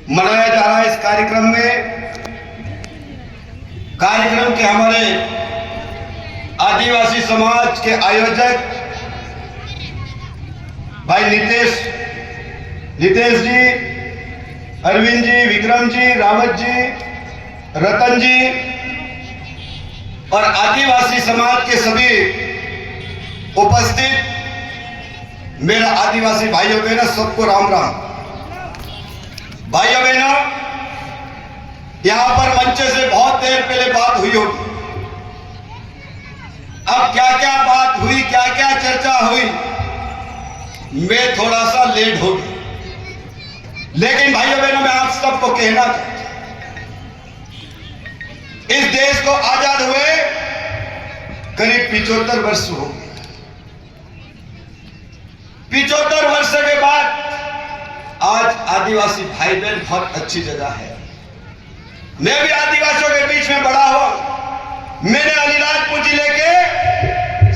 मनाया जा रहा है। इस कार्यक्रम के हमारे आदिवासी समाज के आयोजक भाई नितेश जी, अरविंद जी, विक्रम जी, रावत जी, रतन जी और आदिवासी समाज के सभी उपस्थित मेरा आदिवासी भाइयों बहनों, सबको राम राम। भाइयों बहनों, यहां पर मंच से बहुत देर पहले बात हुई होगी। अब क्या क्या बात हुई, क्या क्या चर्चा हुई, मैं थोड़ा सा लेट हो गया, लेकिन भाइयों बहनों मैं आप सबको कहना चाहता हूं, इस देश को आजाद हुए करीब 75 वर्ष हो गए। 75 वर्ष के बाद आज आदिवासी भाई बहन बहुत अच्छी जगह है। मैं भी आदिवासियों के बीच में बड़ा हुआ। मैंने अलीराजपुर जिले के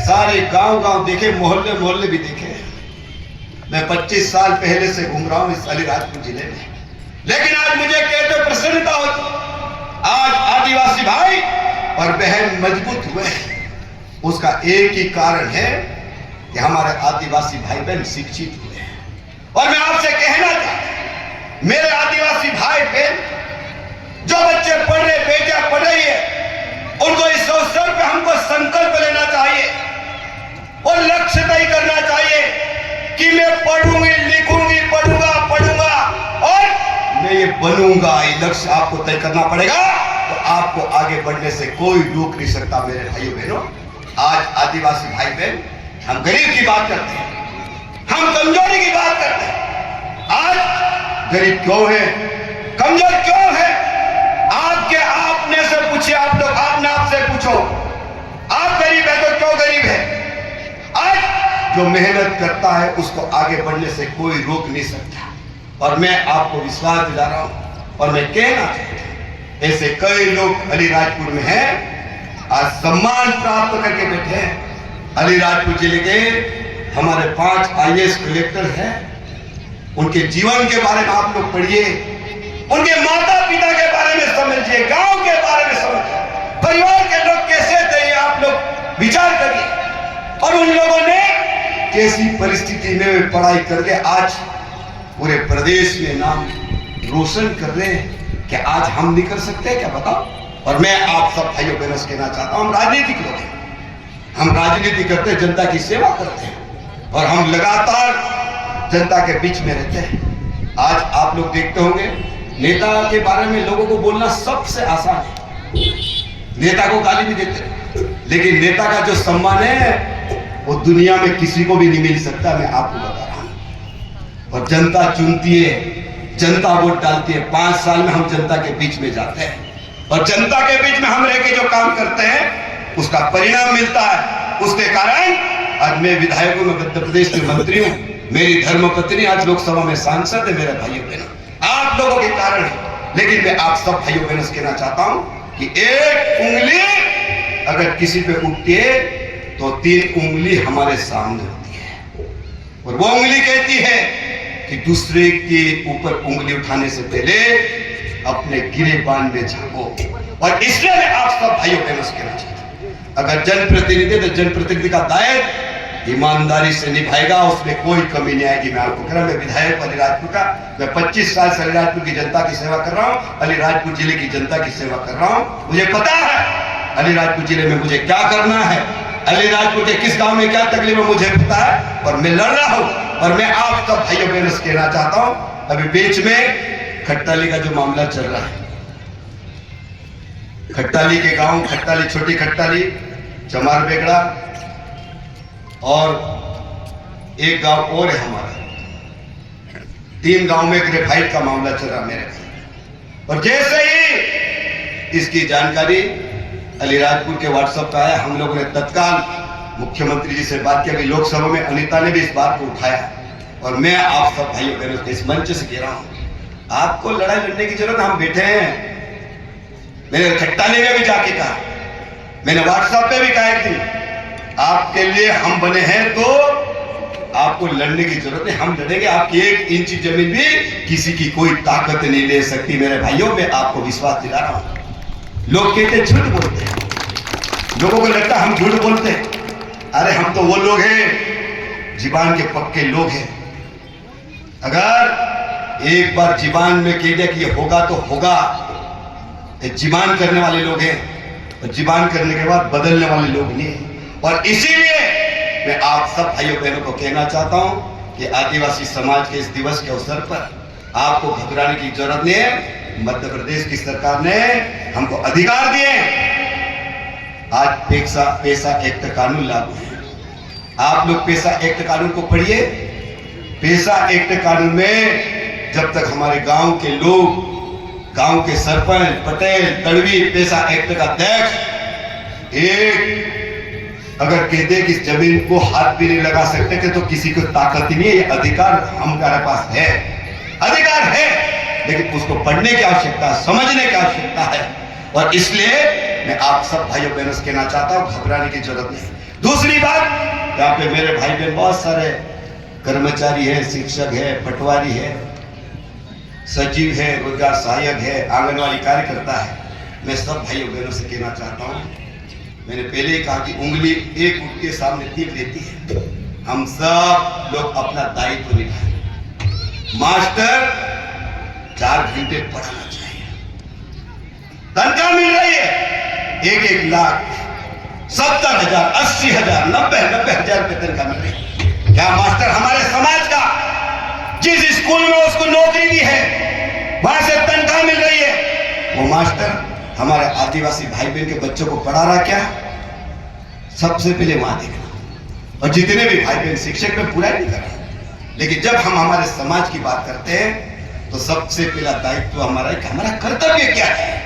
सारे गांव देखे, मोहल्ले भी देखे। मैं 25 साल पहले से घूम रहा हूं इस अलीराजपुर जिले में, लेकिन आज मुझे कहते प्रसन्नता होती। आज आदिवासी भाई और बहन मजबूत हुए, उसका एक ही कारण है कि हमारे आदिवासी भाई बहन शिक्षित हुए हैं। और मैं आपसे कहना चाहता हूं, मेरे आदिवासी भाई बहन, जो बच्चे पढ़ रहे, बेटियां पढ़ रही है, उनको इस अवसर पे हमको संकल्प लेना चाहिए और लक्ष्य तय करना चाहिए कि मैं पढ़ूंगी, लिखूंगी, पढ़ूंगा और मैं ये बनूंगा। ये लक्ष्य आपको तय करना पड़ेगा, तो आपको आगे बढ़ने से कोई रोक नहीं सकता। मेरे भाइयों बहनों, आज आदिवासी भाई बहन, हम गरीब की बात करते हैं, हम कमजोरी की बात करते हैं। आज गरीब क्यों है, कमजोर क्यों है? आपने से पूछिए, आप लोग आपने आपसे पूछो, आप गरीब है तो क्यों गरीब है? आज जो मेहनत करता है उसको आगे बढ़ने से कोई रोक नहीं सकता। और मैं आपको विश्वास दिला रहा हूं और मैं कहना चाहता हूं, ऐसे कई लोग अलीराजपुर में हैं, आज सम्मान प्राप्त करके बैठे हैं। अलीराजपुर जिले के हमारे 5 IAS कलेक्टर हैं। उनके जीवन के बारे में आप लोग पढ़िए, उनके माता पिता के बारे में समझिए, गांव के बारे में समझिए, परिवार के लोग कैसे थे ये आप लोग विचार करिए। और उन लोगों ने कैसी परिस्थिति में पढ़ाई करके आज पूरे प्रदेश में नाम रोशन कर रहे हैं। क्या आज हम नहीं कर सकते? क्या बताओ? और मैं आप सब भाइयों बहनों से कहना चाहता हूं, हम राजनीतिक लोग हैं, हम राजनीति करते हैं, जनता की सेवा करते हैं और हम लगातार जनता के बीच में रहते हैं। आज आप लोग देखते होंगे, नेता के बारे में लोगों को बोलना सबसे आसान है, नेता को गाली भी देते हैं, लेकिन नेता का जो सम्मान है वो दुनिया में किसी को भी नहीं मिल सकता। मैं आपको बता रहा हूं। और जनता चुनती है, जनता वोट डालती है। 5 साल में हम जनता के बीच में जाते हैं और जनता के बीच में हम रह के जो काम करते हैं उसका परिणाम मिलता है। उसके कारण आज मैं विधायक हूं, मैं मध्य प्रदेश के मंत्री हूं, मेरी धर्मपत्नी आज लोकसभा में सांसद है। मेरे भाइयों बहनों, आप लोगों के कारण है। लेकिन मैं आप सब भाइयों बहनों से कहना चाहता हूं कि एक उंगली अगर किसी पे उठती है तो 3 उंगली हमारे सामने होती है और वो उंगली कहती है कि दूसरे के ऊपर उंगली उठाने से पहले अपने गिरेबान में झांको। और इसलिए मैं आप सब भाइयों बहनों से कहना चाहता हूं, अगर जनप्रतिनिधि तो जनप्रतिनिधि का दायित्व ईमानदारी से निभाएगा, उसमें कोई कमी नहीं आएगी। मैं आपको कह रहा हूं, मैं विधायक अलीराजपुर का, मैं 25 साल से अलीराजपुर की जनता की सेवा कर रहा हूं, अलीराजपुर जिले की जनता की सेवा कर रहा हूं। मुझे पता है अलीराजपुर जिले में मुझे क्या करना है, अलीराजपुर के किस गांव में क्या तकलीफ है मुझे पता है और मैं लड़ रहा हूं। और मैं आप सब भाइयों बहनों से कहना चाहता हूं, अभी बीच में खट्टाली का जो मामला चल रहा है, खट्टाली के गांव, खट्टाली, छोटी खट्टाली, चमार बेगड़ा और एक गांव और है हमारा, 3 गांव में ग्रेफाइट का मामला चल रहा मेरे। और जैसे ही इसकी जानकारी अलीराजपुर के व्हाट्सएप पे आया, हम लोगों ने तत्काल मुख्यमंत्री जी से बात की। अभी लोकसभा में अनीता ने भी इस बात को उठाया और मैं आप सब भाइयों बहनों से इस मंच से कह रहा हूं, आपको लड़ाई लड़ने की जरूरत, हम बैठे हैं। मैंने खट्टाली में भी जाके कहा, मैंने व्हाट्सएप पे भी कहा कि आपके लिए हम बने हैं तो आपको लड़ने की जरूरत नहीं, हम लड़ेंगे। आपकी 1 इंच जमीन भी किसी की कोई ताकत नहीं ले सकती मेरे भाइयों। मैं आपको विश्वास दिला रहा हूं। लोग कहते झूठ बोलते हैं, लोगों को लगता है हम झूठ बोलते हैं। अरे हम तो वो लोग हैं, जीबान के पक्के लोग हैं। अगर एक बार जीबान में कह दिया कि ये होगा तो होगा, ये जीबान करने वाले लोग हैं, और जीबान करने के बाद बदलने वाले लोग नहीं। और इसीलिए मैं आप सब भाइयों बहनों को कहना चाहता हूं कि आदिवासी समाज के इस दिवस के अवसर पर आपको घबराने की जरूरत नहीं है। मध्य प्रदेश की सरकार ने हमको अधिकार दिए। आज पैसा एक्ट कानून लागू है। आप लोग पैसा एक्ट कानून को पढ़िए। पैसा एक्ट कानून में जब तक हमारे गांव के लोग, गांव के सरपंच, पटेल, तड़वी पैसा एक्ट का अध्यक्ष एक अगर कहते कि इस जमीन को हाथ भी नहीं लगा सकते थे तो किसी को ताकत ही नहीं है। ये अधिकार हमारे पास है, अधिकार है, लेकिन उसको पढ़ने की आवश्यकता, समझने की आवश्यकता है। और इसलिए मैं आप सब भाइयों बहनों से कहना चाहता हूं, घबराने की जरूरत नहीं। दूसरी बात, यहाँ पे मेरे भाई बहन बहुत सारे कर्मचारी है, शिक्षक है, पटवारी है, सचिव है, रोजगार सहायक है, आंगनवाड़ी कार्यकर्ता है। मैं सब भाइयों बहनों से कहना चाहता हूं, मैंने पहले ही कहा कि उंगली एक उठ के सामने तीर लेती है। हम सब लोग अपना दायित्व निभाएं। मास्टर 4 घंटे पढ़ाना चाहिए। तनख्वाह मिल रही है 1-1 लाख, 70,000, 80,000, 90,000 रुपए तनख्वाह मिल रही है। क्या मास्टर हमारे समाज का जिस स्कूल में उसको नौकरी दी है वहां से तनख्वाह मिल रही है, वो मास्टर हमारे आदिवासी भाई बहन के बच्चों को पढ़ा रहा क्या? सबसे पहले वहां देखना। और जितने भी भाई बहन शिक्षक में पूरा नहीं कर रहा, लेकिन जब हम हमारे समाज की बात करते हैं तो सबसे पहला दायित्व हमारा है कि हमारा कर्तव्य क्या है।